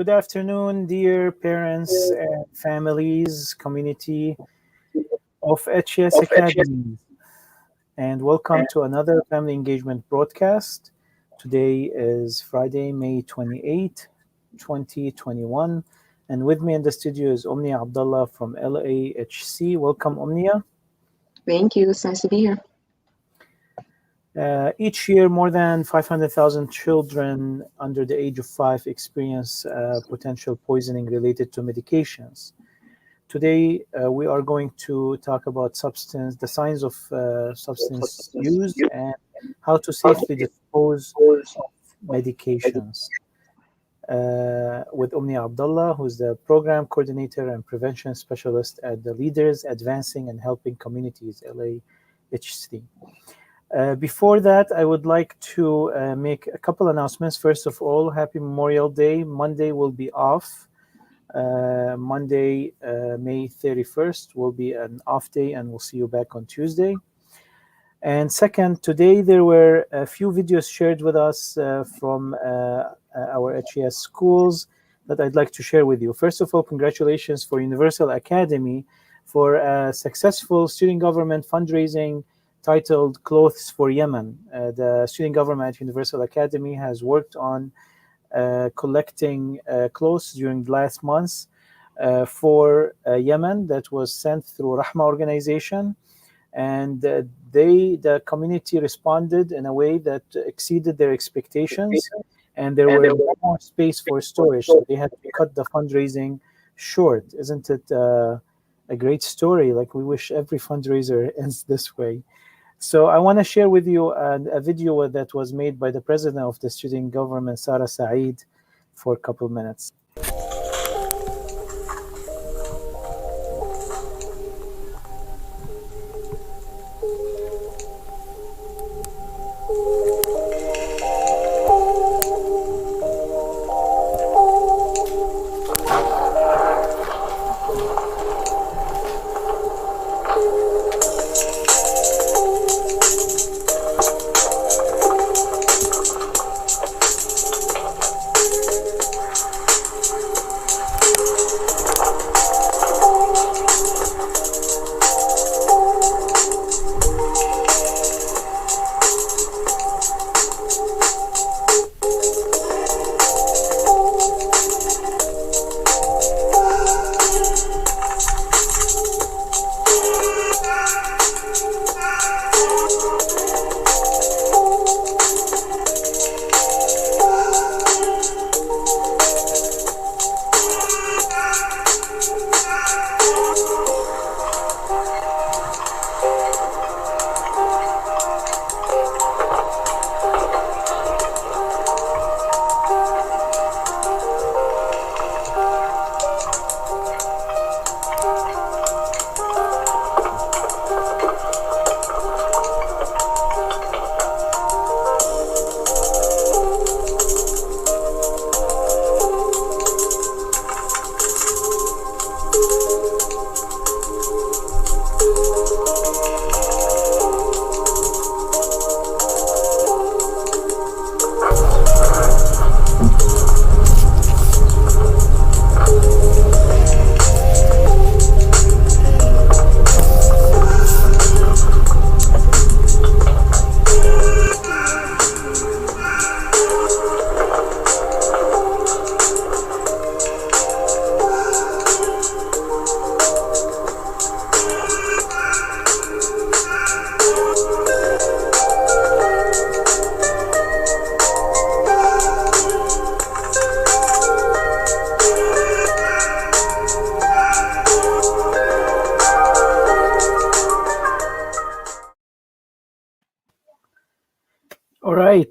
Good afternoon, dear parents and families, community of HES Academies, and welcome to another family engagement broadcast. Today is Friday, May 28, 2021, and with me in the studio is Omnia Abdullah from LAHC. Welcome, Omnia. Thank you. It's nice to be here. Each year, more than 500,000 children under the age of 5 experience potential poisoning related to medications. Today, we are going to talk about the signs of substance use and how to safely dispose of medications. With Omnia Abdullah, who's the program coordinator and prevention specialist at the Leaders Advancing and Helping Communities, LAHC. Before that, I would like to make a couple announcements. First of all, happy Memorial Day. Monday will be off. Monday, May 31st will be an off day, and we'll see you back on Tuesday. And second, today there were a few videos shared with us from our HES schools that I'd like to share with you. First of all, congratulations for Universal Academy for a successful student government fundraising titled Clothes for Yemen. The student government at Universal Academy has worked on collecting clothes during the last months for Yemen that was sent through Rahma organization. And the community responded in a way that exceeded their expectations. And there were no more space for storage, so they had to cut the fundraising short. Isn't it a great story? Like, we wish every fundraiser ends this way. So I want to share with you a video that was made by the president of the student government, Sarah Saeed, for a couple minutes.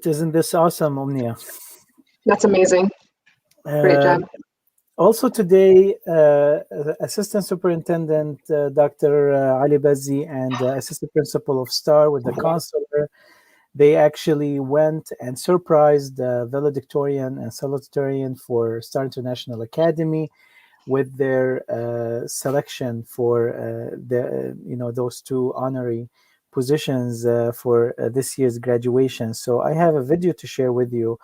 Isn't this awesome, Omnia? That's amazing. Great job. Also today, Assistant Superintendent Dr. Ali Bazzi and Assistant Principal of STAR with the counselor, they actually went and surprised the valedictorian and salutatorian for STAR International Academy with their selection for those two honorary positions for this year's graduation. So I have a video to share with you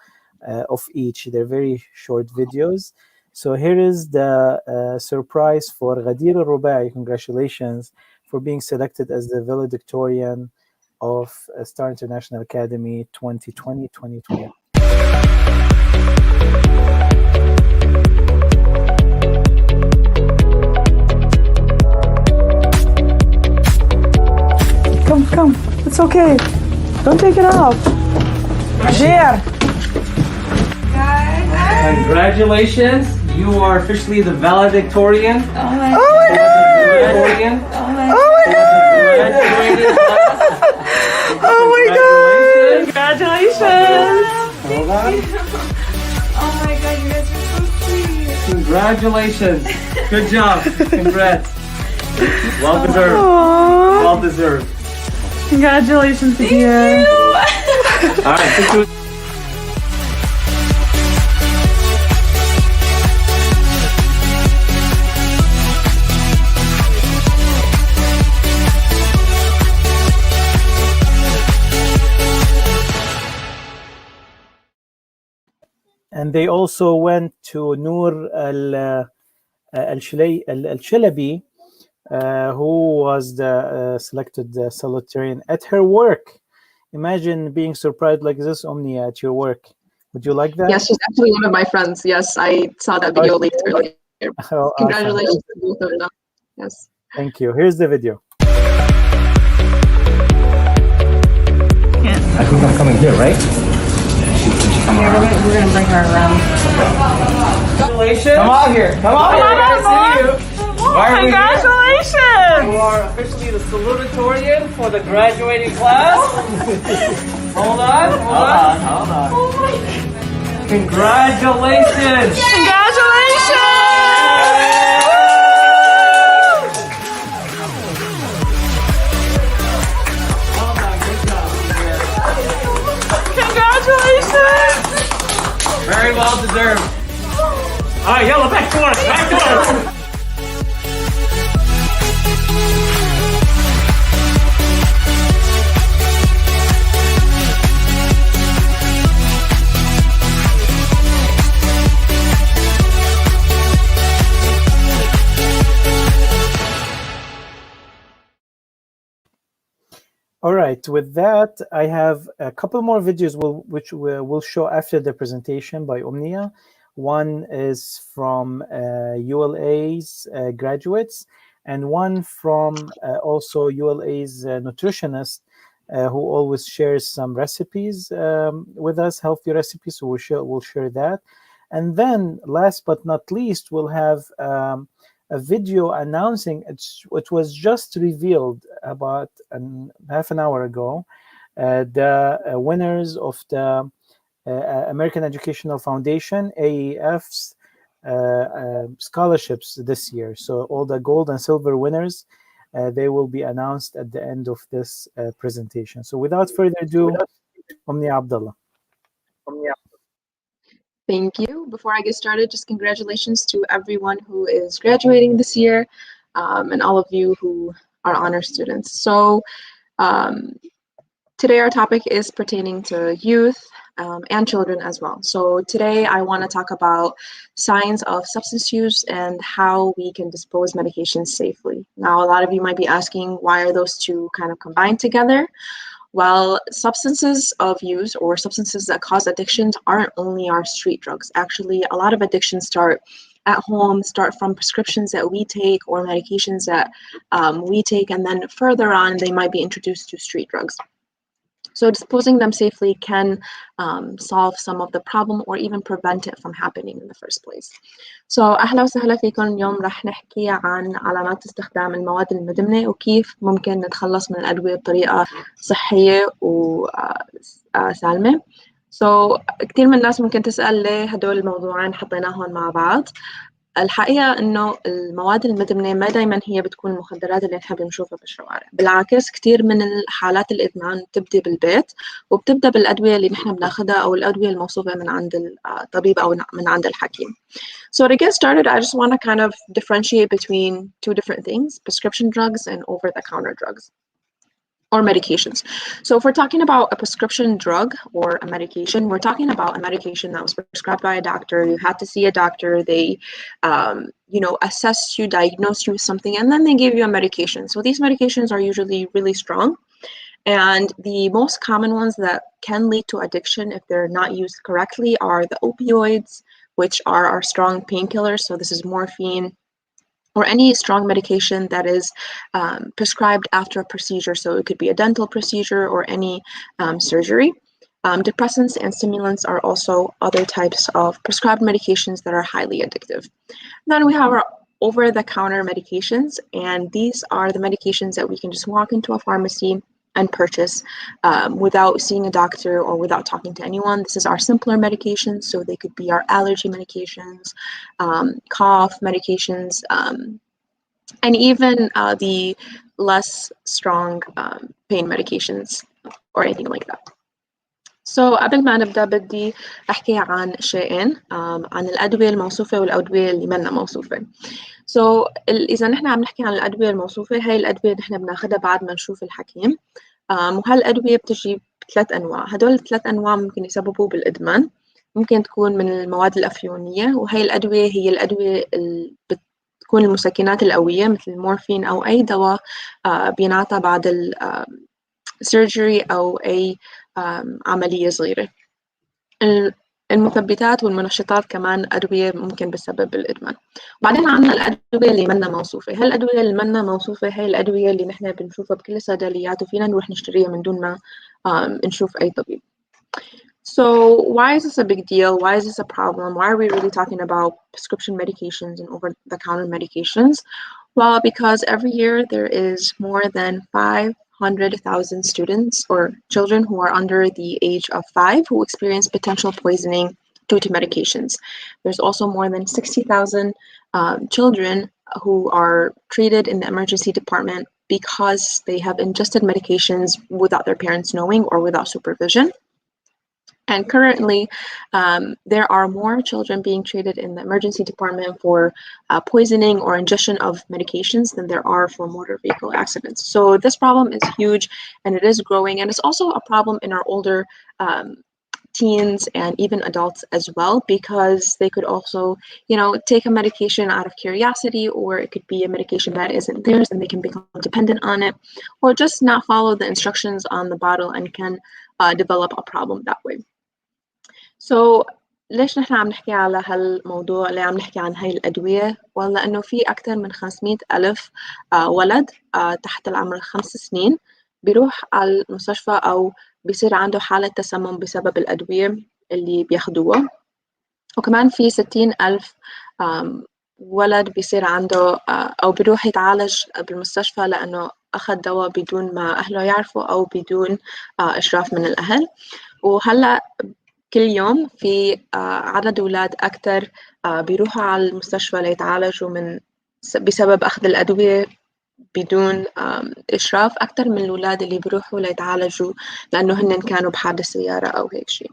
of each. They're very short videos. So here is the surprise for Ghadir al-Rubai. Congratulations for being selected as the valedictorian of Star International Academy 2020-2021. Come. It's okay. Don't take it off. There. Congratulations. You are officially the valedictorian. Oh my God. Valedictorian. Oh my God. Congratulations. Hold on. Oh my God, you guys are so sweet. Congratulations. Good job. Congrats. Well deserved. Aww. Well deserved. Congratulations, Katia. All right. And they also went to Noor al-Shalabi, who was the selected salutatorian at her work. Imagine being surprised like this, Omnia, at your work. Would you like that? Yes, she's actually one of my friends. Yes, I saw that video leaked earlier. Oh, Congratulations awesome. to both of them. Yes. Thank you. Here's the video. I think I'm coming here, right? Yeah, we're gonna bring her around. Congratulations. Come out here. Come out here. Nice to see you. Why are we here? Congratulations! You are officially the salutatorian for the graduating class. Hold on. Congratulations. Congratulations! Very well deserved. All right, yellow, back to us. All right, with that, I have a couple more videos which we'll show after the presentation by Omnia. One is from ULA's graduates, and one from also ULA's nutritionist, who always shares some recipes with us, healthy recipes, so we'll share that. And then, last but not least, we'll have a video announcing, it was just revealed about half an hour ago, the winners of the American Educational Foundation, AEF's scholarships this year. So all the gold and silver winners, they will be announced at the end of this presentation. So without further ado, Omnia Abdullah. Thank you. Before I get started, just congratulations to everyone who is graduating this year, and all of you who are honor students. So today our topic is pertaining to youth and children as well. So today I want to talk about signs of substance use and how we can dispose medications safely. Now, a lot of you might be asking, why are those two kind of combined together? Well, substances of use or substances that cause addictions aren't only our street drugs. Actually, a lot of addictions start at home, start from prescriptions that we take or medications that we take, and then further on, they might be introduced to street drugs. So disposing them safely can solve some of the problem or even prevent it from happening in the first place. So أهلا وسهلا فيكم. اليوم راح نحكي عن علامات استخدام المواد المدمنة وكيف ممكن نتخلص من الأدوية بطريقة صحية وسالمة. So كتير من الناس ممكن تسأل ليه هدول الموضوعين حطيناهم مع بعض. الحقيقة إنه المواد المدمنة ما دايما هي بتكون المخدرات اللي نحب نشوفها بالشوارع. بالعكس، كتير من الحالات الإدمان بتبدأ بالبيت وبتبدأ بالأدوية اللي نحن بناخدها أو الأدوية الموصوفة من عند الطبيب أو من عند الحكيم. So to get started, I just want to kind of differentiate between two different things: prescription drugs and over-the-counter drugs. or medications. So if we're talking about a prescription drug or a medication, we're talking about a medication that was prescribed by a doctor. You had to see a doctor. They, assessed you, diagnosed you with something, and then they gave you a medication. So these medications are usually really strong. And the most common ones that can lead to addiction if they're not used correctly are the opioids, which are our strong painkillers. So this is morphine, or any strong medication that is prescribed after a procedure. So it could be a dental procedure or any surgery. Depressants and stimulants are also other types of prescribed medications that are highly addictive. Then we have our over-the-counter medications, and these are the medications that we can just walk into a pharmacy and purchase without seeing a doctor or without talking to anyone. This is our simpler medications, so they could be our allergy medications, cough medications, and even the less strong pain medications or anything like that. So قبل ما نبدأ بدي أحكي عن شيئين عن الأدوية الموصوفة والأدوية اللي منا موصوفة. So إذا نحن عم نحكي عن الأدوية الموصوفة، هاي الأدوية نحن بناخدها بعد ما نشوف الحكيم. وهالأدوية بتجي بثلاث أنواع. هدول الثلاث أنواع ممكن يسببوا بالإدمان. ممكن تكون من المواد الأفيونية، وهي الأدوية هي الأدوية اللي بتكون المسكنات القوية مثل المورفين أو أي دواء بينعطى بعد السيرجري أو أي عملية صغيرة. المثبتات والمنشطات كمان أدوية ممكن بسبب الإدمان. وبعدين عندنا الأدوية اللي منا موصوفة. هالأدوية اللي منا موصوفة هي الأدوية اللي نحن بنشوفها بكل الصيدليات وفينا نروح نشتريها من دون ما نشوف أي طبيب. So why is this a big deal? Why is this a problem? Why are we really talking about prescription medications and over-the-counter medications? Well, because every year there is more than 500,000 students or children who are under the age of 5 who experience potential poisoning due to medications. There's also more than 60,000 children who are treated in the emergency department because they have ingested medications without their parents knowing or without supervision. And currently, there are more children being treated in the emergency department for poisoning or ingestion of medications than there are for motor vehicle accidents. So this problem is huge and it is growing. And it's also a problem in our older teens and even adults as well, because they could also, take a medication out of curiosity, or it could be a medication that isn't theirs and they can become dependent on it, or just not follow the instructions on the bottle and can develop a problem that way. So ليش نحن عم نحكي على هالموضوع اللي عم نحكي عن هاي الأدوية؟ ولا إنه في أكثر من 500,000 ولد تحت العمر 5 سنين بيروح على المستشفى أو بيصير عنده حالة تسمم بسبب الأدوية اللي بياخدوها. وكمان في 60,000 ولد بيصير عنده أو بيروح يتعالج بالمستشفى لأنه أخذ دواء بدون ما أهله يعرفوا أو بدون إشراف من الأهل. وهلأ كل يوم في عدد أولاد أكثر بيروحوا على المستشفى ليتعالجوا بسبب أخذ الأدوية بدون إشراف أكثر من الأولاد اللي بيروحوا ليتعالجوا لأنه هن كانوا بحادث سيارة أو هيك شيء.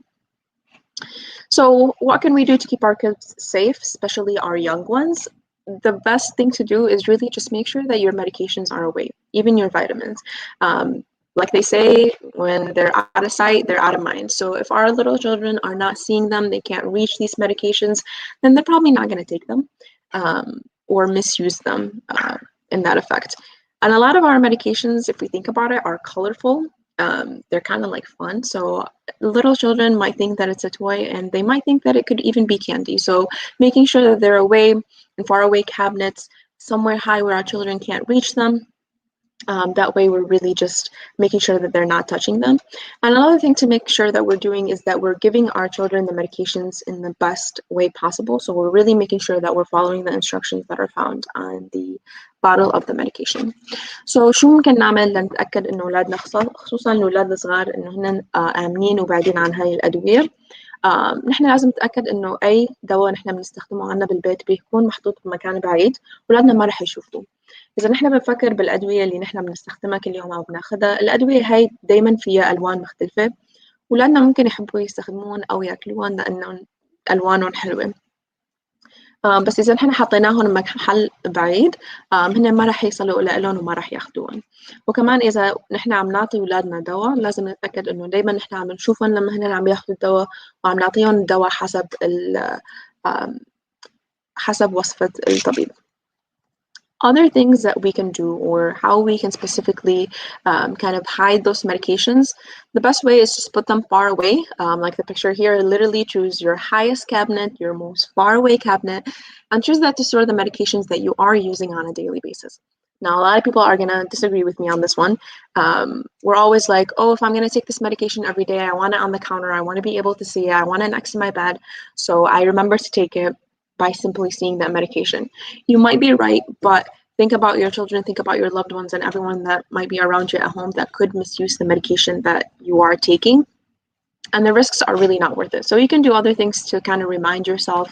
So what can we do to keep our kids safe, especially our young ones? The best thing to do is really just make sure that your medications are away, even your vitamins. Like they say, when they're out of sight, they're out of mind. So if our little children are not seeing them, they can't reach these medications, then they're probably not going to take them or misuse them in that effect. And a lot of our medications, if we think about it, are colorful. They're kind of like fun. So little children might think that it's a toy and they might think that it could even be candy. So making sure that they're away in far away cabinets, somewhere high where our children can't reach them. That way we're really just making sure that they're not touching them. And another thing to make sure that we're doing is that we're giving our children the medications in the best way possible. So we're really making sure that we're following the instructions that are found on the bottle of the medication. So شو ممكن نعمل لنتأكد إنه أولادنا خصوصا الأولاد الصغار إنه هن آمنين وبعيدين عن هاي الأدوية؟ نحن لازم نتأكد إنه أي دواء نحن بنستخدمه عنا بالبيت بيكون محطوط بمكان بعيد أولادنا ما رح يشوفوه. إذا نحن بنفكر بالأدوية اللي نحن بنستخدمها كل يوم أو بناخدها، الأدوية هاي دايما فيها ألوان مختلفة، ولادنا ممكن يحبوا يستخدمون أو ياكلوهم لأنه ألوانهم حلوة. بس إذا نحن حطيناهم محل بعيد هن ما رح يصلوا لهم وما رح ياخدوهم. وكمان إذا نحن عم نعطي أولادنا دواء لازم نتأكد إنه دايما نحن عم نشوفهم لما هن عم ياخدوا الدواء وعم نعطيهم الدواء حسب وصفة الطبيب. Other things that we can do, or how we can specifically kind of hide those medications, the best way is just put them far away. Like the picture here, literally choose your highest cabinet, your most far away cabinet, and choose that to store the medications that you are using on a daily basis. Now, a lot of people are going to disagree with me on this one. We're always like, oh, if I'm going to take this medication every day, I want it on the counter, I want to be able to see it, I want it next to my bed, so I remember to take it by simply seeing that medication. You might be right, but think about your children, think about your loved ones, and everyone that might be around you at home that could misuse the medication that you are taking. And the risks are really not worth it. So you can do other things to kind of remind yourself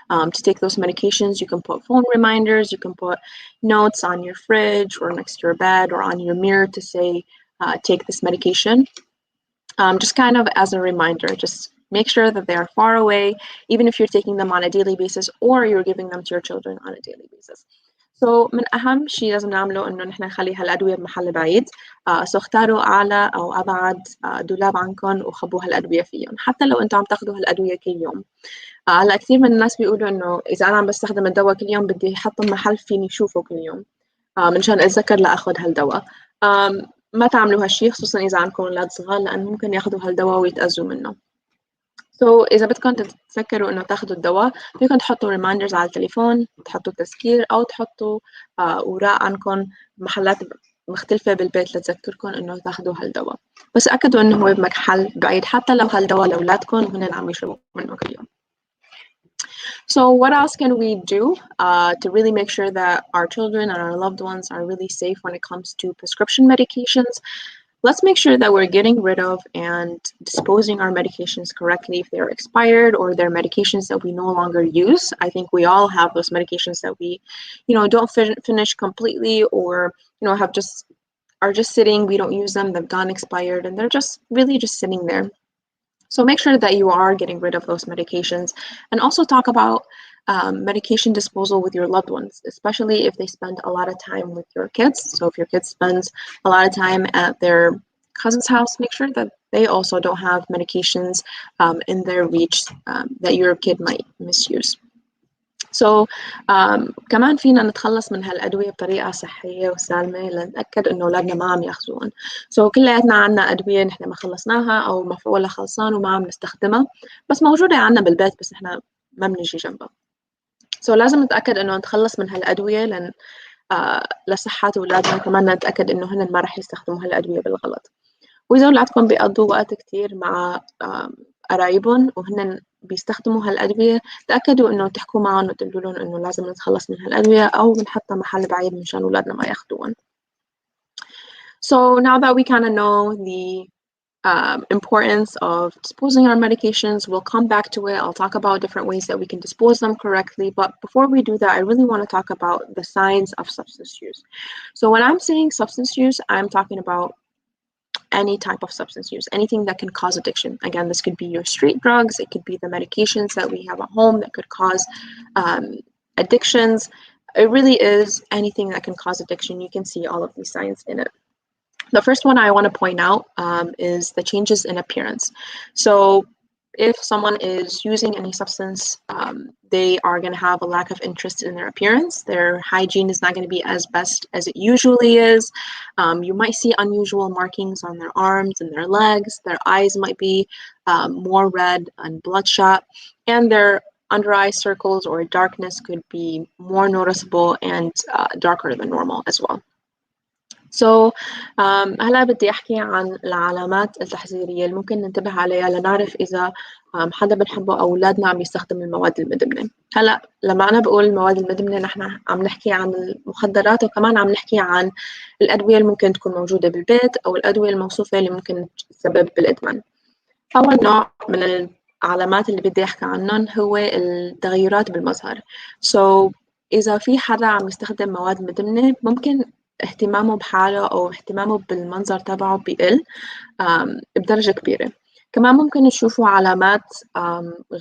to take those medications. You can put phone reminders, you can put notes on your fridge or next to your bed or on your mirror to say, take this medication. Just kind of as a reminder, just make sure that they are far away, even if you're taking them on a daily basis or you're giving them to your children on a daily basis. So من أهم شيء لازم نعمله إنه نحن نخلي هالأدوية بمحل بعيد. So اختاروا أعلى أو أبعد دولاب عنكم وخبوا هالأدوية فيهم، حتى لو أنتوا عم تاخدوا هالأدوية كل يوم. هلا كثير من الناس بيقولوا إنه إذا أنا عم بستخدم الدواء كل يوم بدي أحطه بمحل فيني شوفه كل يوم منشان أتذكر لأخذ هالدواء. ما تعملوا هالشيء خصوصا إذا عندكم أولاد صغار لأن ممكن ياخدوا هالدواء ويتأذوا منه. So إذا بدكم تتذكروا إنه تاخدوا الدواء فيكم تحطوا reminders على التليفون، تحطوا تذكير أو تحطوا أوراق عنكم محلات مختلفة بالبيت لتذكركم إنه تاخدوا هالدواء. بس تأكدوا إنه هو بمحل بعيد حتى لو هالدواء لأولادكم وهن عم يشربوا منه كل يوم. So what else can we do to really make sure that our children and our loved ones are really safe when it comes to prescription medications? Let's make sure that we're getting rid of and disposing our medications correctly if they're expired or they're medications that we no longer use. I think we all have those medications that we, don't finish completely or, are just sitting, we don't use them, they've gone expired, and they're just really just sitting there. So make sure that you are getting rid of those medications, and also talk about medication disposal with your loved ones, especially if they spend a lot of time with your kids. So if your kid spends a lot of time at their cousin's house, make sure that they also don't have medications in their reach that your kid might misuse. So كمان فينا نتخلص من هالأدوية بطريقة صحية وسالمة لنتأكد إنه أولادنا ما عم ياخذوهم. So كلياتنا عنا أدوية نحن ما خلصناها أو مفعولها خلصان وما عم نستخدمها، بس موجودة عنا بالبيت بس إحنا ما بنجي جنبها. So لازم نتأكد إنه نتخلص من هالأدوية لأن لصحة أولادنا، كمان نتأكد إنه هن ما رح يستخدموا هالأدوية بالغلط. وإذا أولادكم بيقضوا وقت كتير مع قرايبهم وهن بيستخدموا هالأدوية، تأكدوا إنه تحكوا معهم وتقولوا لهم إنه لازم نتخلص من هالأدوية أو بنحطها محل بعيد مشان أولادنا ما ياخدوهم. So now that we kind of know the importance of disposing our medications, we'll come back to it. I'll talk about different ways that we can dispose them correctly. But before we do that, I really want to talk about the signs of substance use. So when I'm saying substance use, I'm talking about any type of substance use, anything that can cause addiction. Again, this could be your street drugs, it could be the medications that we have at home that could cause addictions. It really is anything that can cause addiction. You can see all of these signs in it. The first one I want to point out is the changes in appearance. So if someone is using any substance, they are going to have a lack of interest in their appearance. Their hygiene is not going to be as best as it usually is. You might see unusual markings on their arms and their legs. Their eyes might be more red and bloodshot, and their under eye circles or darkness could be more noticeable and darker than normal as well. So هلا بدي أحكي عن العلامات التحذيرية اللي ممكن ننتبه عليها لنعرف إذا حدا بنحبه أو أولادنا عم يستخدم المواد المدمنة. هلا لما أنا بقول المواد المدمنة نحن عم نحكي عن المخدرات وكمان عم نحكي عن الأدوية اللي ممكن تكون موجودة بالبيت أو الأدوية الموصوفة اللي ممكن تسبب بالإدمان. أول نوع من العلامات اللي بدي أحكي عنهم هو التغيرات بالمظهر. So إذا في حدا عم يستخدم مواد مدمنة ممكن اهتمامه بحاله أو اهتمامه بالمنظر تبعه بيقل بدرجة كبيرة. كمان ممكن تشوفوا علامات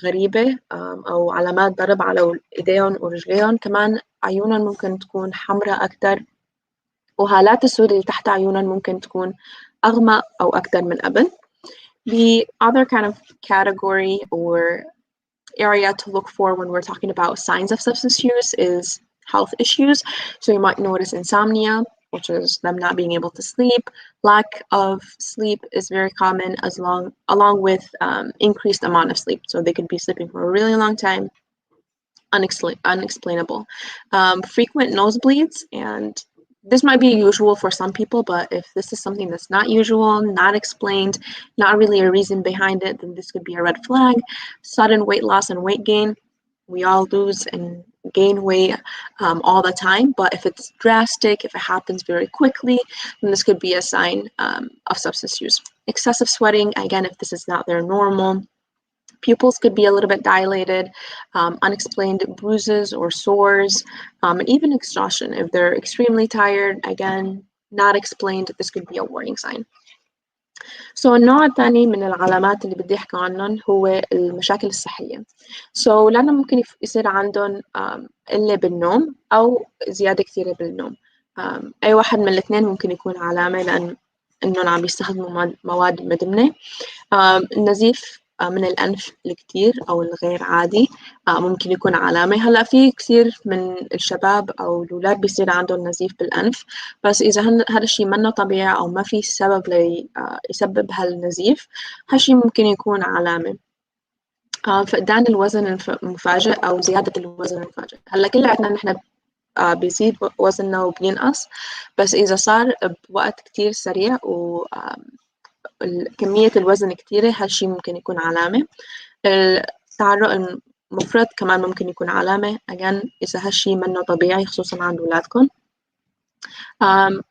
غريبة أو علامات ضرب على إيديهم ورجليهم. كمان عيونهم ممكن تكون حمراء أكتر، وهالات السود اللي تحت عيونهم ممكن تكون أغمق أو أكتر من قبل. The other kind of category or area to look for when we're talking about signs of substance use is health issues. So you might notice insomnia, which is them not being able to sleep. Lack of sleep is very common, along with increased amount of sleep. So they could be sleeping for a really long time, unexplainable. Frequent nosebleeds, and this might be usual for some people, but if this is something that's not usual, not explained, not really a reason behind it, then this could be a red flag. Sudden weight loss and weight gain. We all lose and gain weight all the time, but if it's drastic, if it happens very quickly, then this could be a sign of substance use. Excessive sweating, again, if this is not their normal. Pupils could be a little bit dilated, unexplained bruises or sores, and even exhaustion. If they're extremely tired, again, not explained, this could be a warning sign. So النوع الثاني من العلامات اللي بدي أحكي عنهم هو المشاكل الصحية. So لأنه ممكن يصير عندهم قلة بالنوم أو زيادة كثيرة بالنوم. أي واحد من الاثنين ممكن يكون علامة لأن إنهم عم بيستخدموا مواد مدمنة. النزيف من الأنف الكتير أو الغير عادي ممكن يكون علامة. هلأ في كثير من الشباب أو الأولاد بيصير عندهم نزيف بالأنف، بس إذا هذا الشيء منه طبيعي أو ما في سبب يسبب هالنزيف، هالشيء ممكن يكون علامة. فقدان الوزن المفاجئ أو زيادة الوزن المفاجئ. هلأ كلنا نحن بيزيد وزننا وبينقص، بس إذا صار بوقت كتير سريع و كمية الوزن كتيرة، هالشي ممكن يكون علامة. التعرق المفرط كمان ممكن يكون علامة، again إذا هالشي منه طبيعي خصوصا عند أولادكم.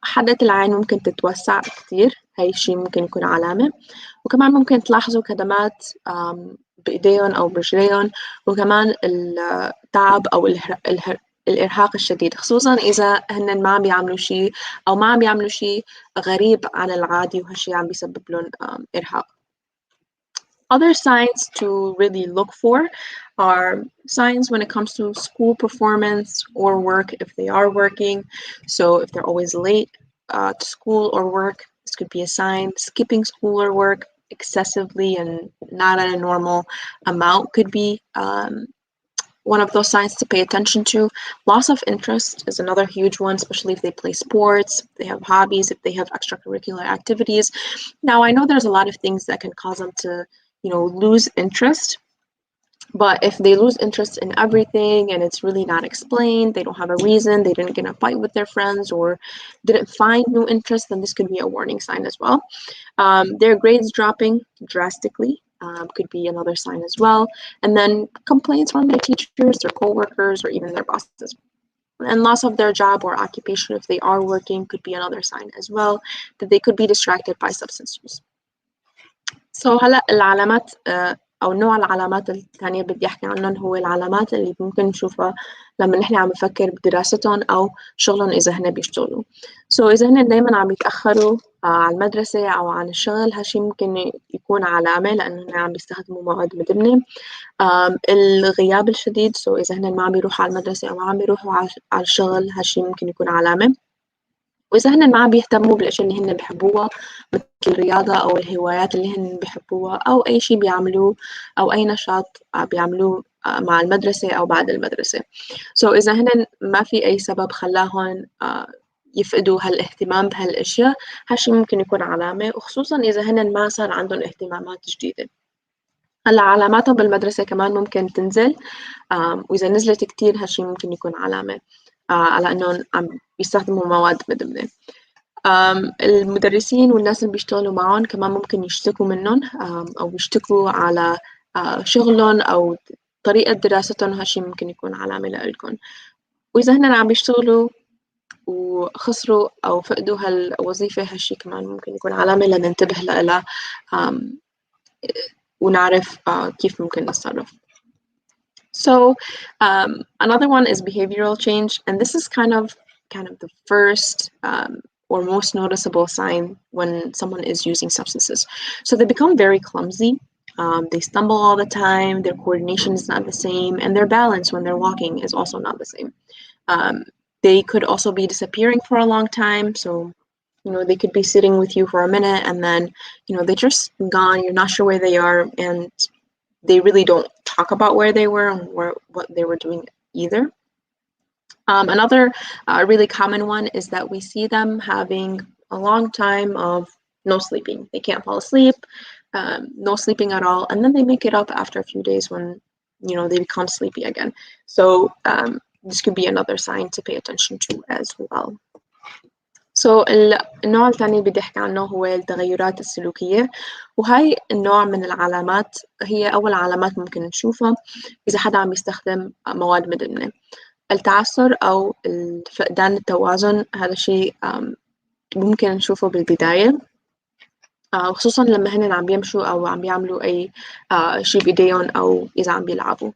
حدة العين ممكن تتوسع كتير، هاي الشي ممكن يكون علامة. وكمان ممكن تلاحظوا كدمات بإيديهم أو برجليهم، وكمان التعب أو الإرهاق الشديد، خصوصا إذا هن ما عم بيعملوا شيء أو ما عم بيعملوا شيء غريب عن العادي وهالشيء عم بيسبب لهم إرهاق. Other signs to really look for are signs when it comes to school performance or work if they are working. So if they're always late to school or work, this could be a sign. Skipping school or work excessively and not at a normal amount could be one of those signs to pay attention to. Loss of interest is another huge one, especially if they play sports, if they have hobbies, if they have extracurricular activities. Now, I know there's a lot of things that can cause them to, lose interest. But if they lose interest in everything and it's really not explained, they don't have a reason, they didn't get in a fight with their friends or didn't find new interest, then this could be a warning sign as well. Their grades dropping drastically could be another sign as well. And then complaints from their teachers, their co-workers, or even their bosses. And loss of their job or occupation if they are working could be another sign as well, that they could be distracted by substance use. So هلا العلامات أو نوع العلامات الثانية بدي أحكي عنهم هو العلامات اللي ممكن نشوفها لما نحن عم نفكر بدراستهم أو شغلهم إذا هن بيشتغلوا. So إذا هن دايما عم يتأخروا على المدرسة أو عن الشغل، هالشي ممكن يكون علامة لأنه هن عم بيستخدموا مواد مدمنة. الغياب الشديد، so إذا هن ما عم بيروحوا على المدرسة أو ما عم بيروحوا على الشغل، هالشي ممكن يكون علامة. وإذا هن ما عم بيهتموا بالأشياء اللي هن بيحبوها مثل الرياضة أو الهوايات اللي هن بيحبوها أو أي شيء بيعملوه أو أي نشاط بيعملوه مع المدرسة أو بعد المدرسة. So إذا هن ما في أي سبب خلاهم يفقدوا هالاهتمام بهالأشياء، هالشي ممكن يكون علامة، وخصوصا إذا هن ما صار عندهم اهتمامات جديدة. هلا علاماتهم بالمدرسة كمان ممكن تنزل، وإذا نزلت كتير هالشي ممكن يكون علامة على أنهم عم بيستخدموا مواد مدمنة. المدرسين والناس اللي بيشتغلوا معهم كمان ممكن يشتكوا منهم أو يشتكوا على شغلهم أو طريقة دراستهم، هالشي ممكن يكون علامة لإلكم. وإذا هن عم بيشتغلوا وخسروا أو فقدوا هالوظيفة، هالشي كمان ممكن يكون علامة لننتبه لها ونعرف كيف ممكن نتصرف. So another one is behavioral change, and this is kind of the first or most noticeable sign when someone is using substances. So they become very clumsy. They stumble all the time, their coordination is not the same, and their balance when they're walking is also not the same. They could also be disappearing for a long time. So, they could be sitting with you for a minute and then, they're just gone. You're not sure where they are, and they really don't talk about where they were and what they were doing either. Another really common one is that we see them having a long time of no sleeping. They can't fall asleep, no sleeping at all, and then they make it up after a few days when they become sleepy again. So this could be another sign to pay attention to as well. So النوع الثاني بدي أحكي عنه هو التغيرات السلوكية، وهاي النوع من العلامات هي أول علامات ممكن نشوفها إذا حدا عم يستخدم مواد مدمنة. التعثر أو فقدان التوازن، هذا شيء ممكن نشوفه بالبداية، خصوصا لما هن عم بيمشوا أو عم بيعملوا أي شيء بإيديهم أو إذا عم بيلعبوا.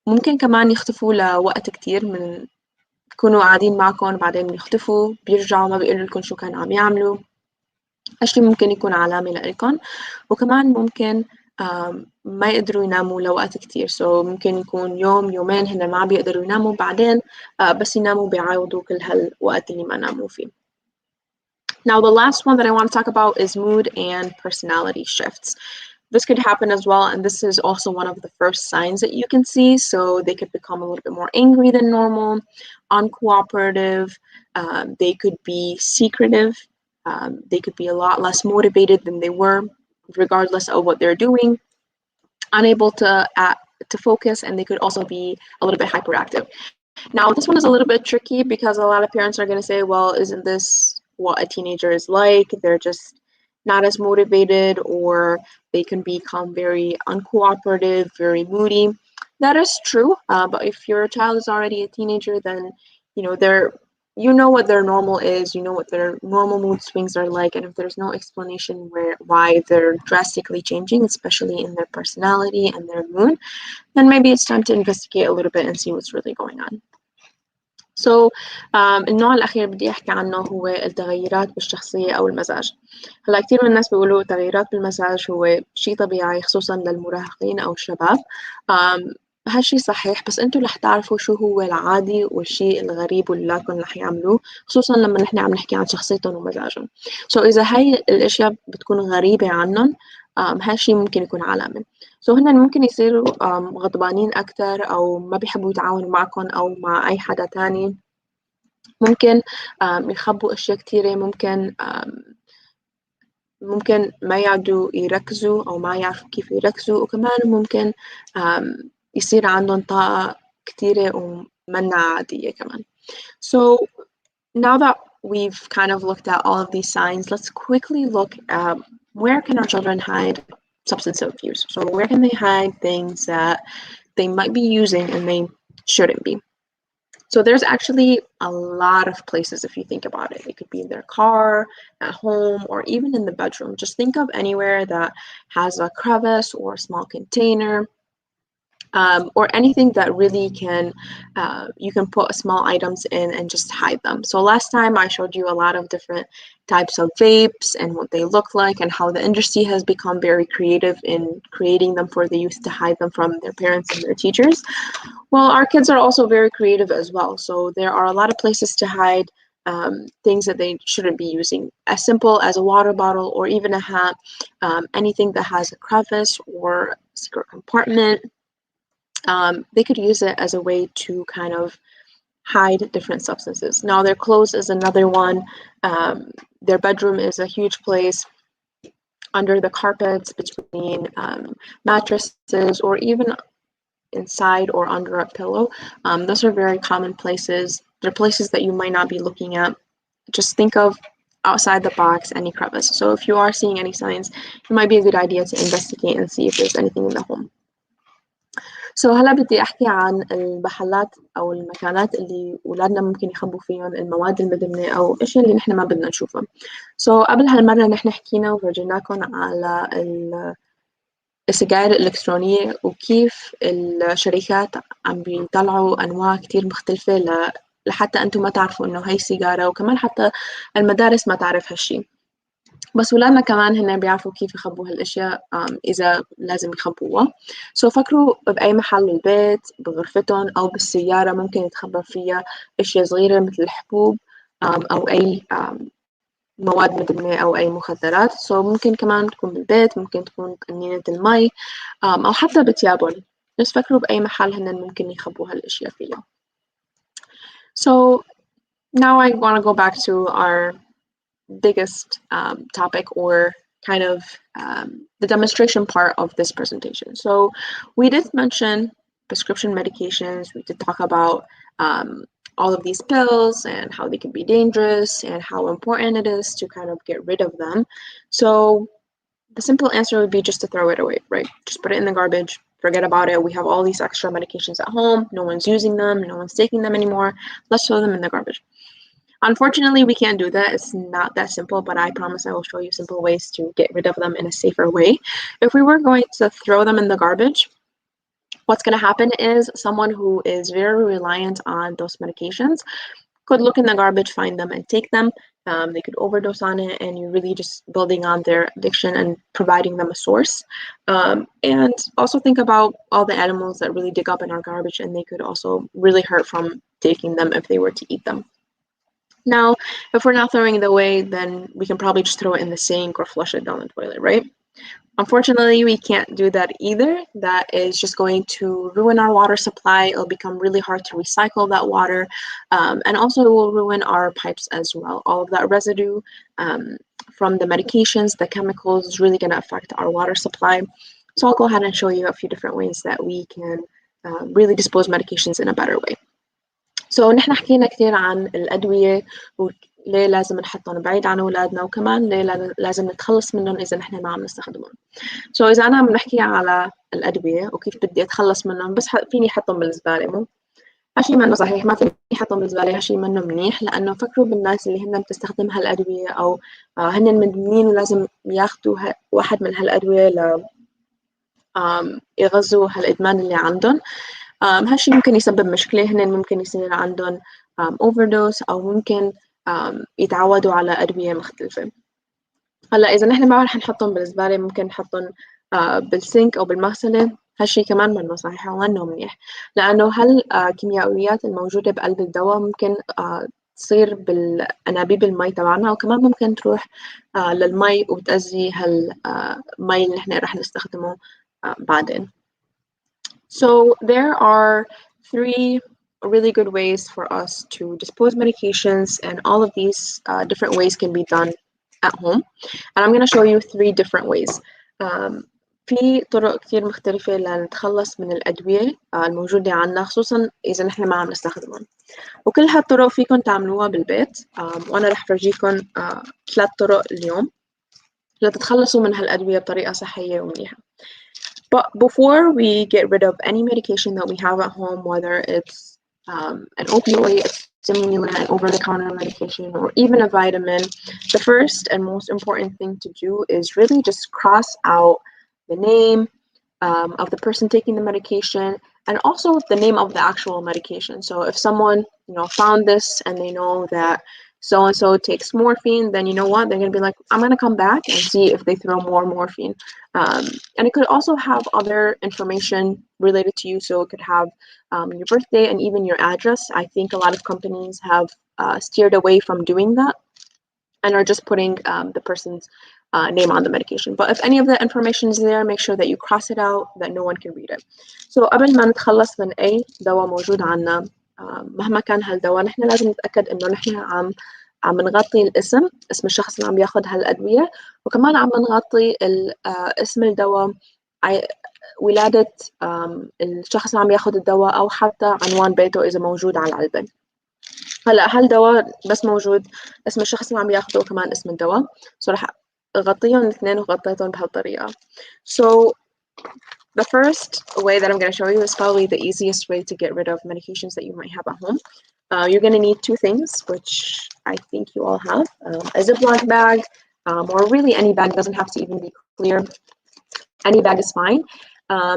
ممكن كمان يختفوا لوقت كتير، من يكونوا قاعدين معكم بعدين يختفوا بيرجعوا ما بيقولوا لكم شو كانوا عم يعملوا. هالشي ممكن يكون علامة لإلكم. وكمان ممكن ما يقدروا يناموا لوقت كتير. So ممكن يكون يوم يومين هن ما بيقدروا يناموا، بعدين بس يناموا بيعوضوا كل هالوقت اللي ما ناموا فيه. Now the last one that I want to talk about is mood and personality shifts. This could happen as well, and this is also one of the first signs that you can see. So they could become a little bit more angry than normal, uncooperative, they could be secretive, they could be a lot less motivated than they were, regardless of what they're doing, unable to focus, and they could also be a little bit hyperactive. Now, this one is a little bit tricky because a lot of parents are going to say, well, isn't this what a teenager is like? They're just not as motivated, or they can become very uncooperative, very moody. That is true, but if your child is already a teenager, then what their normal is, what their normal mood swings are like, and if there's no explanation why they're drastically changing, especially in their personality and their mood, then maybe it's time to investigate a little bit and see what's really going on. So النوع الأخير بدي أحكي عنه هو التغيرات بالشخصية أو المزاج. هلا كتير من الناس بيقولوا تغيرات بالمزاج هو شيء طبيعي خصوصا للمراهقين أو الشباب. هالشي صحيح، بس انتوا رح تعرفوا شو هو العادي والشيء الغريب واللي لكم رح يعملوه، خصوصا لما نحن عم نحكي عن شخصيتهم ومزاجهم. إذا هاي الأشياء بتكون غريبة عنهم، هالشي ممكن يكون علامة. هن ممكن يصيروا غضبانين أكتر، أو ما بيحبوا يتعاونوا معكم أو مع أي حدا تاني. ممكن يخبوا أشياء كتيرة، ممكن ما يقعدوا يركزوا أو ما يعرفوا كيف يركزوا، وكمان ممكن يصير عندهم طاقة كتيرة ومنها عادية كمان. So now that we've kind of looked at all of these signs, let's quickly look at where can our children hide substance abuse. So where can they hide things that they might be using and they shouldn't be? So there's actually a lot of places if you think about it. It could be in their car, at home, or even in the bedroom. Just think of anywhere that has a crevice or a small container, or anything that really can, you can put small items in and just hide them. So last time I showed you a lot of different types of vapes and what they look like, and how the industry has become very creative in creating them for the youth to hide them from their parents and their teachers. Well, our kids are also very creative as well. So there are a lot of places to hide things that they shouldn't be using, as simple as a water bottle or even a hat, anything that has a crevice or secret compartment. They could use it as a way to kind of hide different substances. Now, their clothes is another one. Their bedroom is a huge place, under the carpets, between mattresses, or even inside or under a pillow. Those are very common places. They're places that you might not be looking at. Just think of outside the box, any crevice. So if you are seeing any signs, it might be a good idea to investigate and see if there's anything in the home. So هلا بدي أحكي عن المحلات أو المكانات اللي أولادنا ممكن يخبوا فيهم المواد المدمنة أو الأشياء اللي نحن ما بدنا نشوفها. So قبل هالمرة نحن حكينا وفرجيناكم على السجائر الإلكترونية وكيف الشركات عم بيطلعوا أنواع كتير مختلفة لحتى أنتم ما تعرفوا إنه هاي سيجارة، وكمان حتى المدارس ما تعرف هالشي. بس ولادنا كمان هن بيعرفوا كيف يخبوا هالأشياء إذا لازم يخبوها. فكروا بأي محل بالبيت، بغرفتهم أو بالسيارة ممكن يتخبى فيها أشياء صغيرة مثل الحبوب أو أي مواد مدمنة أو أي مخدرات. ممكن كمان تكون بالبيت، ممكن تكون قنينة المي أو حتى بتيابهم. بس فكروا بأي محل هن ممكن يخبوا هالأشياء فيها. So now I want to go back to our biggest topic, or kind of the demonstration part of this presentation. So we did mention prescription medications. We did talk about all of these pills and how they can be dangerous and how important it is to kind of get rid of them. So the simple answer would be just to throw it away, right? Just put it in the garbage, forget about it. We have all these extra medications at home. No one's using them. No one's taking them anymore. Let's throw them in the garbage. Unfortunately, we can't do that. It's not that simple, but I promise I will show you simple ways to get rid of them in a safer way. If we were going to throw them in the garbage, what's going to happen is someone who is very reliant on those medications could look in the garbage, find them, and take them. They could overdose on it, and you're really just building on their addiction and providing them a source. And also think about all the animals that really dig up in our garbage, and they could also really hurt from taking them if they were to eat them. Now, if we're not throwing it away, then we can probably just throw it in the sink or flush it down the toilet, right? Unfortunately, we can't do that either. That is just going to ruin our water supply. It'll become really hard to recycle that water. And also it will ruin our pipes as well. All of that residue from the medications, the chemicals, is really going to affect our water supply. So I'll go ahead and show you a few different ways that we can really dispose medications in a better way. So نحن حكينا كثير عن الأدوية وليه لازم نحطهم بعيد عن أولادنا، وكمان ليه لازم نتخلص منهم إذا نحن ما عم نستخدمهم. So إذا أنا عم نحكي على الأدوية وكيف بدي أتخلص منهم، بس فيني أحطهم بالزبالة، مو هالشي منه صحيح. ما فيني أحطهم بالزبالة، هالشي منه منيح، لأنه فكروا بالناس اللي هن بتستخدم هالأدوية أو هن مدمنين ولازم ياخدوا واحد من هالأدوية ل يغذوا هالإدمان اللي عندهم. هالشي ممكن يسبب مشكلة. هن ممكن يصير عندهم overdose أو ممكن يتعودوا على أدوية مختلفة. هلا إذا نحن ما رح نحطهم بالزبالة، ممكن نحطهم بالسينك أو بالمغسلة. هالشي كمان منه صحيح ومنه منيح، لأنه هالكيميائيات الموجودة بقلب الدواء ممكن تصير بالأنابيب المي تبعنا، وكمان ممكن تروح للمي وتأذي هالمي اللي نحن رح نستخدمه بعدين. So there are 3 really good ways for us to dispose medications, and all of these different ways can be done at home. And I'm going to show you 3 different ways. في طرق كثير مختلفة لنتخلص من الأدوية الموجودة عندنا، خصوصا إذا نحن ما عم نستخدمهم. وكل هالطرق فيكم تعملوها بالبيت، وأنا رح فرجيكم 3 طرق اليوم لتتخلصوا من هالأدوية بطريقة صحية ومنيحة. But before we get rid of any medication that we have at home, whether it's an opioid, a stimulant, an over-the-counter medication, or even a vitamin, the first and most important thing to do is really just cross out the name of the person taking the medication, and also the name of the actual medication. So if someone found this and they know that so-and-so takes morphine, then you know what? They're going to be like, I'm going to come back and see if they throw more morphine. And it could also have other information related to you. So it could have your birthday and even your address. I think a lot of companies have steered away from doing that and are just putting the person's name on the medication. But if any of the information is there, make sure that you cross it out, that no one can read it. So قبل ما نتخلص من أي دواء موجود عنا، مهما كان هالدواء، نحن لازم نتأكد إنه نحن عم نغطي اسم الشخص اللي عم ياخد هالأدوية، وكمان عم نغطي اسم الدواء، ولادة الشخص اللي عم ياخد الدواء، أو حتى عنوان بيته إذا موجود على العلبة. هلا هالدواء بس موجود اسم الشخص اللي عم ياخده وكمان اسم الدواء، رح أغطيهم الاثنين وغطيتهم بهالطريقة. So the first way that I'm going to show you is probably the easiest way to get rid of medications that you might have at home. You're going to need 2 things, which I think you all have. A Ziploc bag, or really any bag, doesn't have to even be clear. Any bag is fine.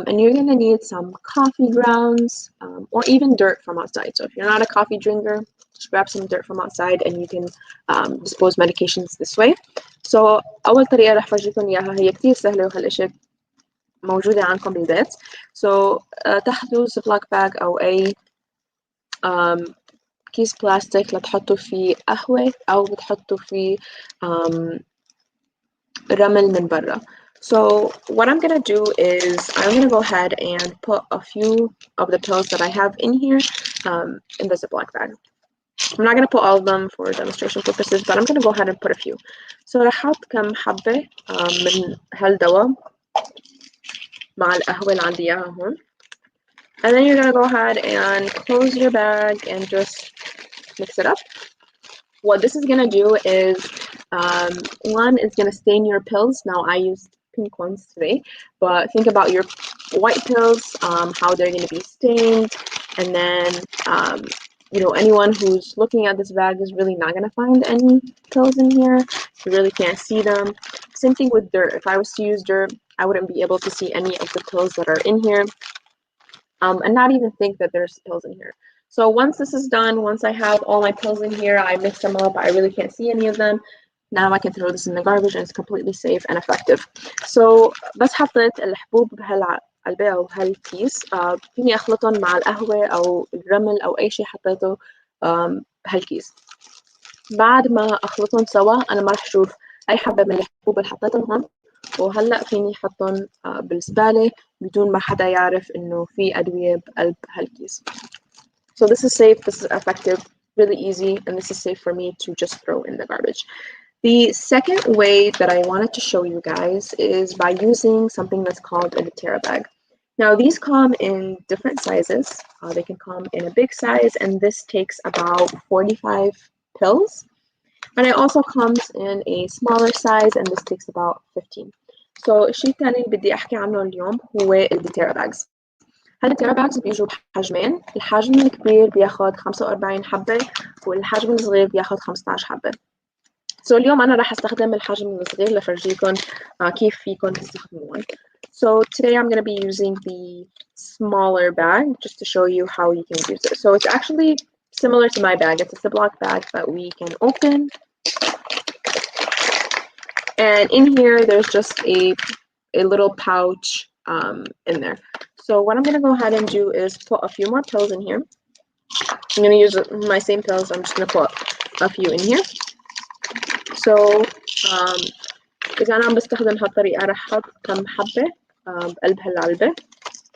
And you're going to need some coffee grounds or even dirt from outside. So if you're not a coffee drinker, just grab some dirt from outside and you can dispose medications this way. So أول طريقة رح فرجيكم إياها هي كتير سهلة وهالإشي موجودة عندكم بالبيت. So تاخذوا زبلاك باج أو أي كيس بلاستيك لتحطوا فيه قهوة أو بتحطوا فيه رمل من برا. So what I'm going to do is I'm going to go ahead and put a few of the pills that I have in here in the Ziploc bag. I'm not going to put all of them for demonstration purposes, but I'm going to go ahead and put a few. So رح أحط كم حبة من هالدواء مع القهوة اللي عندي إياها هون. And then you're going to go ahead and close your bag and just mix it up. What this is going to do is one is going to stain your pills. Now I used pink ones today, but think about your white pills, how they're going to be stained, and then you know, anyone who's looking at this bag is really not going to find any pills in here. You really can't see them. Same thing with dirt. If I was to use dirt, I wouldn't be able to see any of the pills that are in here, and not even think that there's pills in here. So once this is done, once I have all my pills in here, I mix them up, I really can't see any of them. Now I can throw this in the garbage and it's completely safe and effective. So بس حطيت الحبوب بهالعلبة أو هالكيس، فيني أخلطهم مع القهوة أو الرمل أو أي شيء حطيته بهالكيس. بعد ما أخلطهم سوا أنا ما رح أشوف أي حبة من الحبوب اللي حطيتهم هون، وهلأ فيني أحطهم بالزبالة بدون ما حدا يعرف إنه في أدوية بقلب هالكيس. So this is safe, this is effective, really easy, and this is safe for me to just throw in the garbage. The second way that I wanted to show you guys is by using something that's called a Litera bag. Now these come in different sizes. They can come in a big size, and this takes about 45 pills. And it also comes in a smaller size, and this takes about 15. So الشيء الثاني اللي بدي أحكي عنه اليوم هو الديتيرا باجز. هالديتيرا باجز بيجوا بحجمين، الحجم الكبير بياخد 45 حبة والحجم الصغير بياخد 15 حبة. So اليوم أنا راح أستخدم الحجم الصغير لفرجيكم كيف فيكم تستخدموه. So today I'm going to be using the smaller bag just to show you how you can use it. So it's actually similar to my bag. It's a Ziploc bag that we can open. And in here, there's just a little pouch in there. So what I'm going to go ahead and do is put a few more pills in here. I'm going to use my same pills. I'm just going to put a few in here. So إذا أنا عم بستخدم هالطريقة رح أحط كم حبة بقلب هالعلبة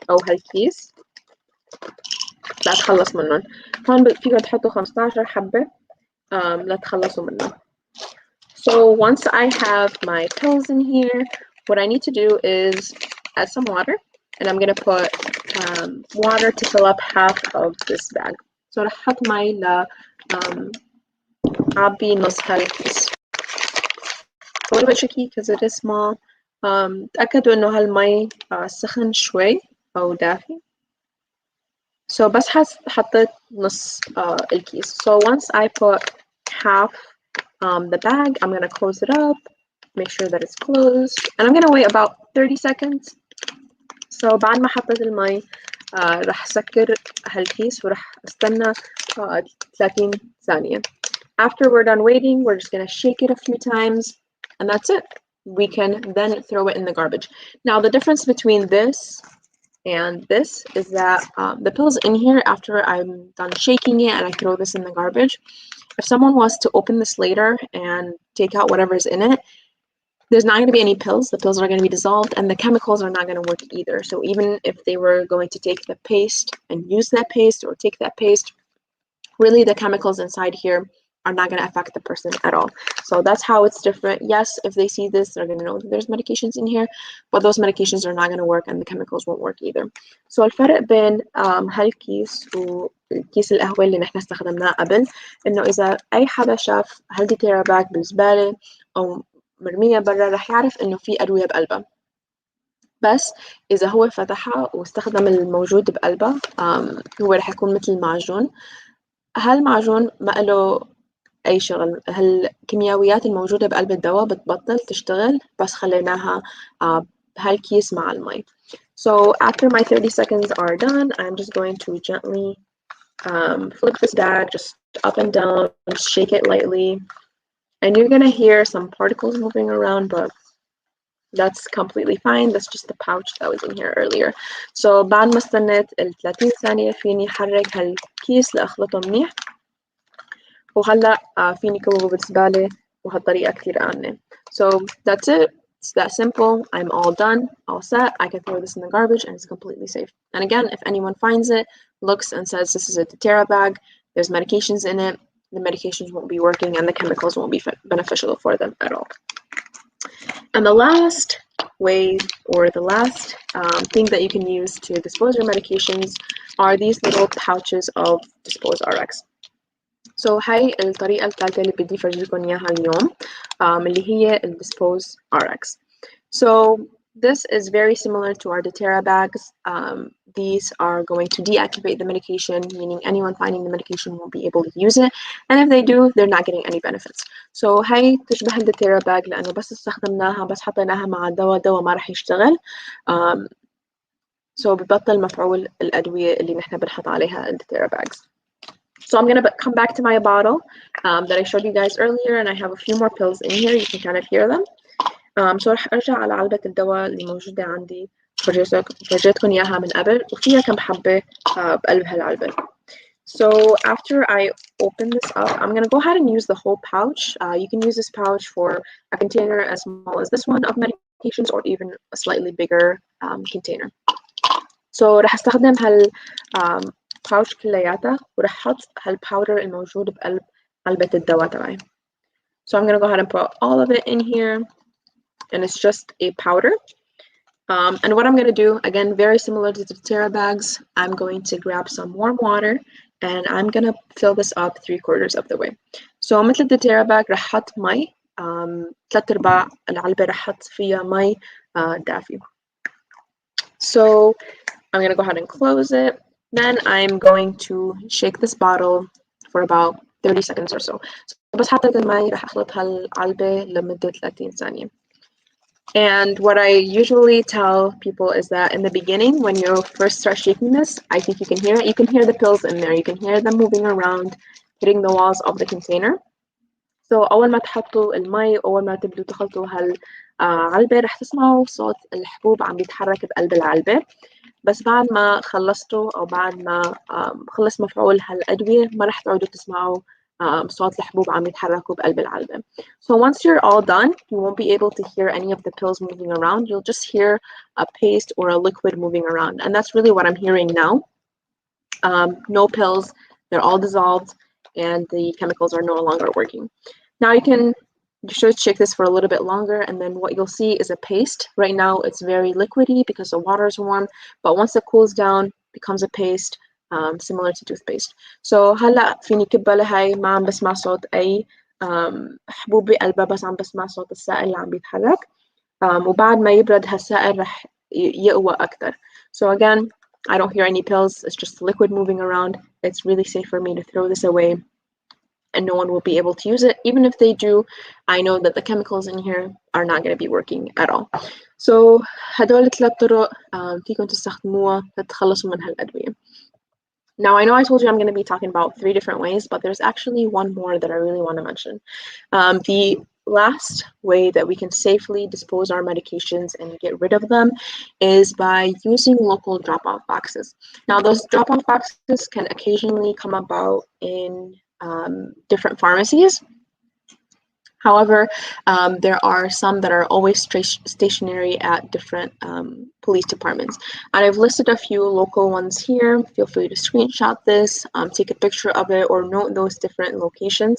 أو هالكيس لأتخلص منهم. هون فيكم تحطوا 15 حبة لتخلصوا منهم. So once I have my pills in here, what I need to do is add some water, and I'm going to put water to fill up half of this bag. So رح أحط مي لأعبي نص هالكيس. A little bit tricky because it is small. تأكدوا إنه هالمي سخن شوي أو دافي. So بس حطيت نص الكيس. So once I put half the bag, I'm going to close it up, make sure that it's closed, and I'm going to wait about 30 seconds. So بعد ما حطيت المي رح سكر هالكيس ورح استنى 30 ثانية. After we're done waiting, we're just going to shake it a few times, and that's it. We can then throw it in the garbage. Now the difference between this and this is that the pills in here, after I'm done shaking it and I throw this in the garbage, if someone was to open this later and take out whatever's in it, there's not going to be any pills. The pills are going to be dissolved and the chemicals are not going to work either. So even if they were going to take the paste and use that paste or take that paste, really the chemicals inside here are not going to affect the person at all. So that's how it's different. Yes, if they see this, they're going to know that there's medications in here, but those medications are not going to work and the chemicals won't work either. So الفرق بين هالكيس وكيس القهوة اللي نحن استخدمناه قبل إنه إذا أي حدا شاف هالديتيرا باك بالزبالة أو مرمية برا رح يعرف إنه في أدوية بقلبها. بس إذا هو فتحها واستخدم الموجود بقلبها هو رح يكون مثل معجون. هالمعجون ما له أي شغل. هالكيميائيات الموجودة بقلب الدواء بتبطل تشتغل بس خليناها بهالكيس مع المي. So after my 30 seconds are done, I'm just going to gently flip this bag just up and down, shake it lightly. And you're gonna hear some particles moving around, but that's completely fine. That's just the pouch that was in here earlier. So بعد ما استنيت ال 30 ثانية فيني حرك هالكيس لأخلطه منيح. وهلا فيني كوبه بالزبالة وهالطريقة كتير آمنة. So that's it. It's that simple. I'm all done, all set. I can throw this in the garbage and it's completely safe. And again, if anyone finds it, looks and says this is a doTERRA bag, there's medications in it, the medications won't be working and the chemicals won't be beneficial for them at all. And the last way, or the last thing that you can use to dispose your medications are these little pouches of Dispose RX. So هاي الطريقة الثالثة اللي بدي أفرجيكم إياها اليوم اللي هي ال Dispose RX. So this is very similar to our doTERRA bags. These are going to deactivate the medication, meaning anyone finding the medication won't be able to use it. And if they do, they're not getting any benefits. So هاي تشبه ال doTERRA bag لأنه بس استخدمناها بس حطيناها مع الدواء ما راح يشتغل. So ببطل مفعول الأدوية اللي نحن بنحط عليها ال doTERRA bags. So I'm going to come back to my bottle that I showed you guys earlier, and I have a few more pills in here. You can kind of hear them. So رح أرجع على علبة الدواء اللي موجودة عندي. فرجيتكم إياها من قبل وفيها كم حبة بقلب هالعلبة. So after I open this up, I'm going to go ahead and use the whole pouch. You can use this pouch for a container as small as this one of medications or even a slightly bigger container. So رح استخدم pouch كلياتها ورح أحط هالباودر الموجود بقلب علبة الدواء تبعي. So I'm going to go ahead and put all of it in here, and it's just a powder. And what I'm going to do, again, very similar to the doTERRA bags, I'm going to grab some warm water and I'm going to fill this up 3/4 of the way. So مثل doTERRA bag رح أحط مي 3/4 العلبة رح أحط فيها مي دافي. So I'm going to go ahead and close it. Then I'm going to shake this bottle for about 30 seconds or so. بس حطيت المي رح أخلط هالعلبة لمدة 30 ثانية. And what I usually tell people is that in the beginning, when you first start shaking this, I think you can hear it. You can hear the pills in there. You can hear them moving around, hitting the walls of the container. So أول ما تحطوا المي، أول ما تبدوا تخلطوا هالعلبة رح تسمعوا صوت الحبوب عم بيتحرك بقلب العلبة. بس بعد ما خلصتوا أو بعد ما خلص مفعول هالأدوية ما رح تعودوا تسمعوا صوت الحبوب عم يتحركوا بقلب العلبة. So once you're all done, you won't be able to hear any of the pills moving around. You'll just hear a paste or a liquid moving around. And that's really what I'm hearing now. No pills, they're all dissolved and the chemicals are no longer working. Now you should shake this for a little bit longer, and then what you'll see is a paste. Right now it's very liquidy because the water is warm, but once it cools down, it becomes a paste similar to toothpaste. So هلا فيني كبها لهي ما عم بسمع صوت أي حبوب بقلبها، بس عم بسمع صوت السائل اللي عم بيتحرك. وبعد ما يبرد هالسائل رح يقوى أكثر. So again, I don't hear any pills. It's just liquid moving around. It's really safe for me to throw this away, and no one will be able to use it. Even if they do, I know that the chemicals in here are not going to be working at all. So هدول 3 طرق فيكم تستخدموها لتتخلصوا من هالأدوية. Now I know I told you I'm going to be talking about 3 different ways, but there's actually one more that I really want to mention. The last way that we can safely dispose our medications and get rid of them is by using local drop-off boxes. Now those drop-off boxes can occasionally come about in different pharmacies. However, there are some that are always stationary at different police departments. And I've listed a few local ones here. Feel free to screenshot this, take a picture of it, or note those different locations.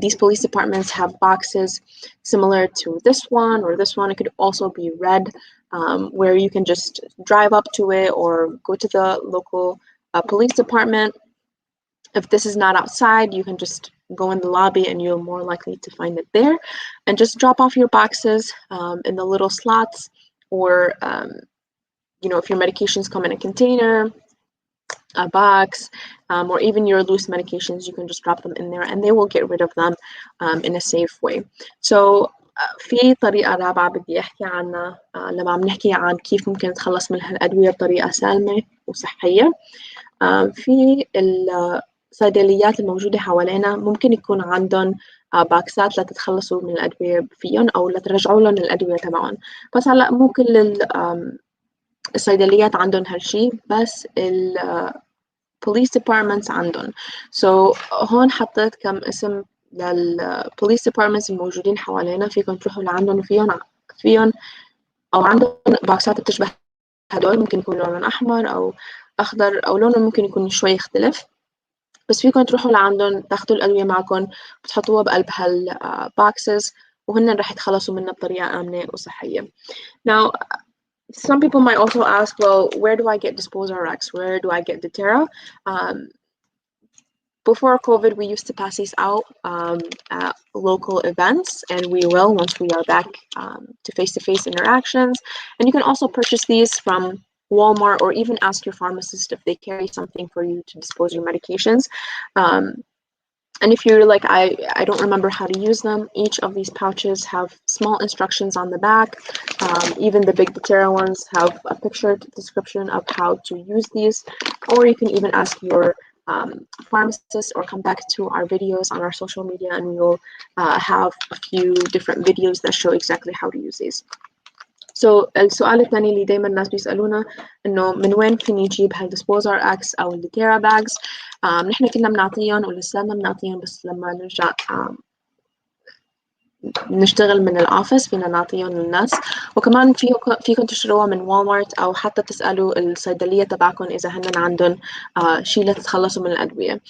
These police departments have boxes similar to this one or this one. It could also be red, where you can just drive up to it or go to the local police department. If this is not outside, you can just go in the lobby and you're more likely to find it there, and just drop off your boxes in the little slots, or if your medications come in a container, a box, or even your loose medications, you can just drop them in there and they will get rid of them in a safe way. So في طريقة رابعة بدي أحكي عنها لما عم نحكي عن كيف ممكن نتخلص من هالأدوية بطريقة سالمة وصحية. في الصيدليات الموجودة حوالينا ممكن يكون عندهم باكسات لتتخلصوا من الأدوية فيهم أو لترجعوا لهم الأدوية تبعهم. بس هلأ مو كل الصيدليات عندهم هالشي، بس police departments عندهم. So هون حطيت كم اسم للpolice departments الموجودين حوالينا، فيكم تروحوا لعندهم وفيهم أو عندهم باكسات بتشبه هدول، ممكن يكون لونهم أحمر أو أخضر أو لونهم ممكن يكون شوي يختلف، بس فيكم تروحوا لعندهم تاخدوا الأدوية معكم بتحطوها بقلب هالباكسز وهن رح يتخلصوا منها بطريقة آمنة وصحية. Now, some people might also ask, well, where do I get DisposeRx? Where do I get Deterra? Before COVID, we used to pass these out at local events, and we will once we are back to face-to-face interactions. And you can also purchase these from Walmart or even ask your pharmacist if they carry something for you to dispose your medications. And if you're like, I don't remember how to use them, each of these pouches have small instructions on the back. Even the big Deterra ones have a pictured description of how to use these, or you can even ask your pharmacist or come back to our videos on our social media and we'll have a few different videos that show exactly how to use these. So السؤال الثاني اللي دايما الناس بيسألونا إنه من وين فيني أجيب هالDisposeRx أو الديتيرا باجز. نحن كنا بنعطيهم ولساتنا بنعطيهم، بس لما نرجع نشتغل من الأوفيس فينا نعطيهم للناس. وكمان فيكم تشتروها من والمارت أو حتى تسألوا الصيدلية تبعكم إذا هن عندهم شيء لتتخلصوا من الأدوية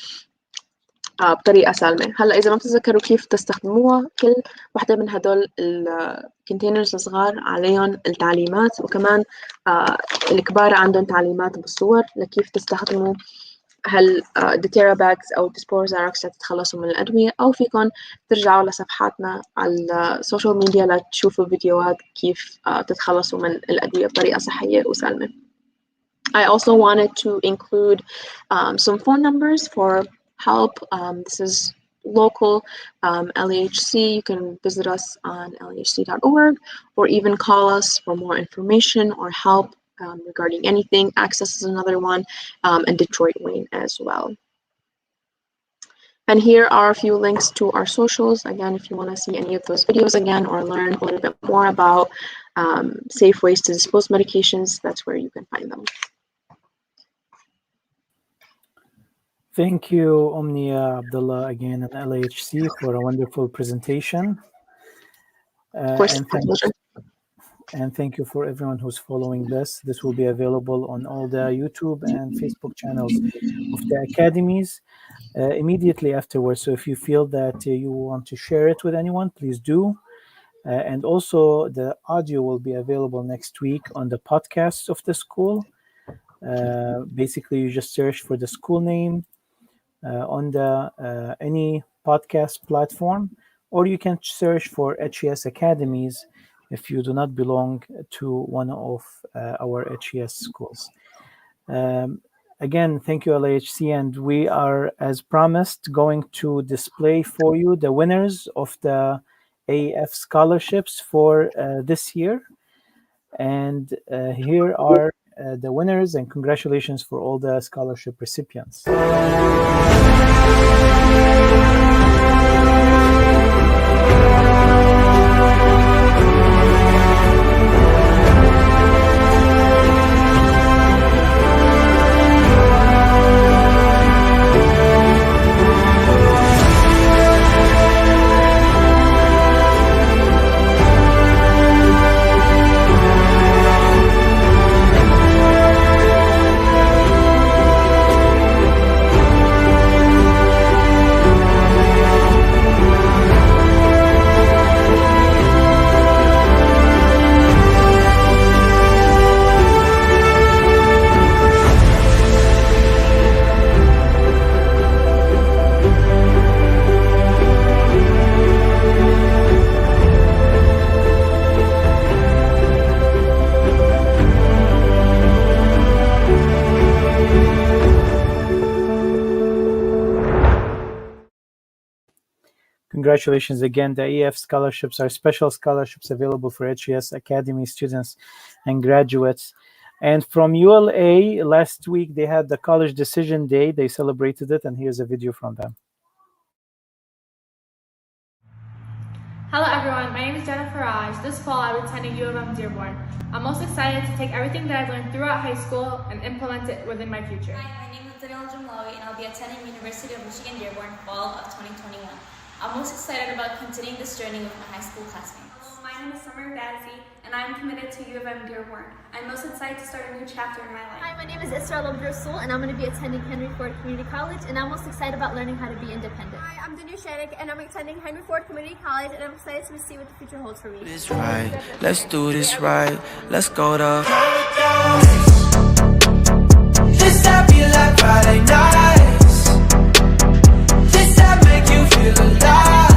بطريقة سالمة. هلا إذا ما بتتذكروا كيف تستخدموها، كل واحدة من هدول الكونتينرز الصغار عليهم التعليمات، وكمان الكبار عندهم تعليمات بالصور لكيف تستخدموا هالديتيرا باجز أو DisposeRx لتتخلصوا من الأدوية، أو فيكم ترجعوا لصفحاتنا على السوشيال ميديا لتشوفوا فيديوهات كيف تتخلصوا من الأدوية بطريقة صحية وسالمة. I also wanted to include some phone numbers for help. This is local LAHC. You can visit us on lahc.org or even call us for more information or help regarding anything. Access is another one, and Detroit Wayne as well. And here are a few links to our socials. Again, if you want to see any of those videos again or learn a little bit more about safe ways to dispose medications, that's where you can find them. Thank you, Omnia Abdullah, again, and LAHC for a wonderful presentation. Of course, and thank you for everyone who's following this. This will be available on all the YouTube and Facebook channels of the Academies immediately afterwards. So if you feel that you want to share it with anyone, please do. And also the audio will be available next week on the podcasts of the school. Basically, you just search for the school name on the any podcast platform, or you can search for HES Academies if you do not belong to one of our HES schools. Again, thank you, LAHC, and we are, as promised, going to display for you the winners of the AF scholarships for this year. And here are the winners, and congratulations for all the scholarship recipients. congratulations again. The EF scholarships are special scholarships available for HES Academy students and graduates. And from ULA, last week they had the College Decision Day. They celebrated it, and here's a video from them. Hello everyone, my name is Jennifer Raj. This fall I will be attending U of M Dearborn. I'm most excited to take everything that I've learned throughout high school and implement it within my future. Hi, my name is الجمعة and I'll be attending University of Michigan Dearborn fall of 2021. I'm most excited about continuing this journey with my high school classmates. My name is Summer Bazzi and I'm committed to U of M Dearborn. I'm most excited to start a new chapter in my life. Hi, my name is Israel Abdursul and I'm going to be attending Henry Ford Community College and I'm most excited about learning how to be independent. Hi, I'm Danu Shanik and I'm attending Henry Ford Community College and I'm excited to see what the future holds for me. This right. Let's do this right. Let's go to this that be like Friday nights. This that make you feel alive.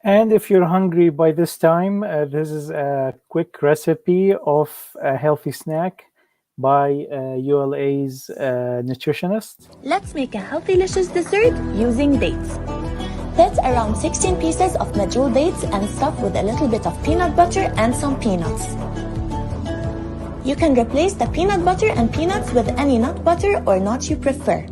And if you're hungry by this time, this is a quick recipe of a healthy snack by ULA's nutritionist. Let's make a healthy, delicious dessert using dates. Get around 16 pieces of medjool dates and stuff with a little bit of peanut butter and some peanuts. You can replace the peanut butter and peanuts with any nut butter or nut you prefer.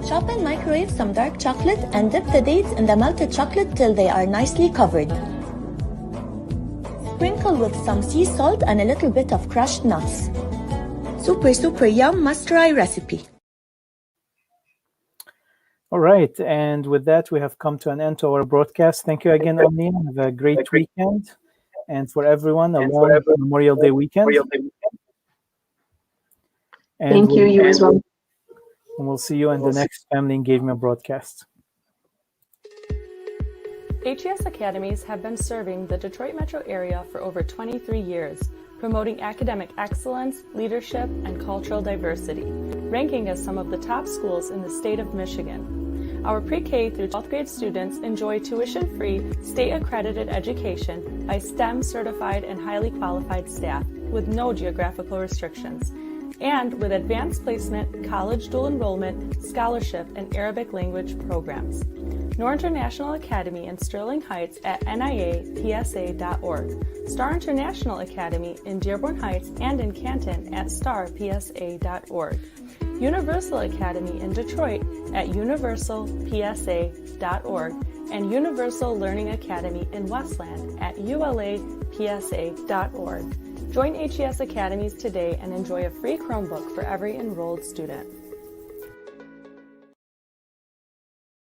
Chop and microwave some dark chocolate and dip the dates in the melted chocolate till they are nicely covered. Sprinkle with some sea salt and a little bit of crushed nuts. Super yum must-try recipe. All right, and with that, we have come to an end to our broadcast. Thank you again, Omnia. Have a great weekend. And for everyone, a long Memorial Day weekend. And Thank you, you as well. And we'll see you in the next Family Engagement broadcast. HES Academies have been serving the Detroit metro area for over 23 years, promoting academic excellence, leadership, and cultural diversity, ranking as some of the top schools in the state of Michigan. Our pre-K through 12th grade students enjoy tuition-free, state-accredited education by STEM-certified and highly qualified staff with no geographical restrictions, and with advanced placement, college dual enrollment, scholarship, and Arabic language programs. Noor International Academy in Sterling Heights at niapsa.org, Star International Academy in Dearborn Heights and in Canton at starpsa.org, Universal Academy in Detroit at universalpsa.org, and Universal Learning Academy in Westland at ulapsa.org. Join HES Academies today and enjoy a free Chromebook for every enrolled student.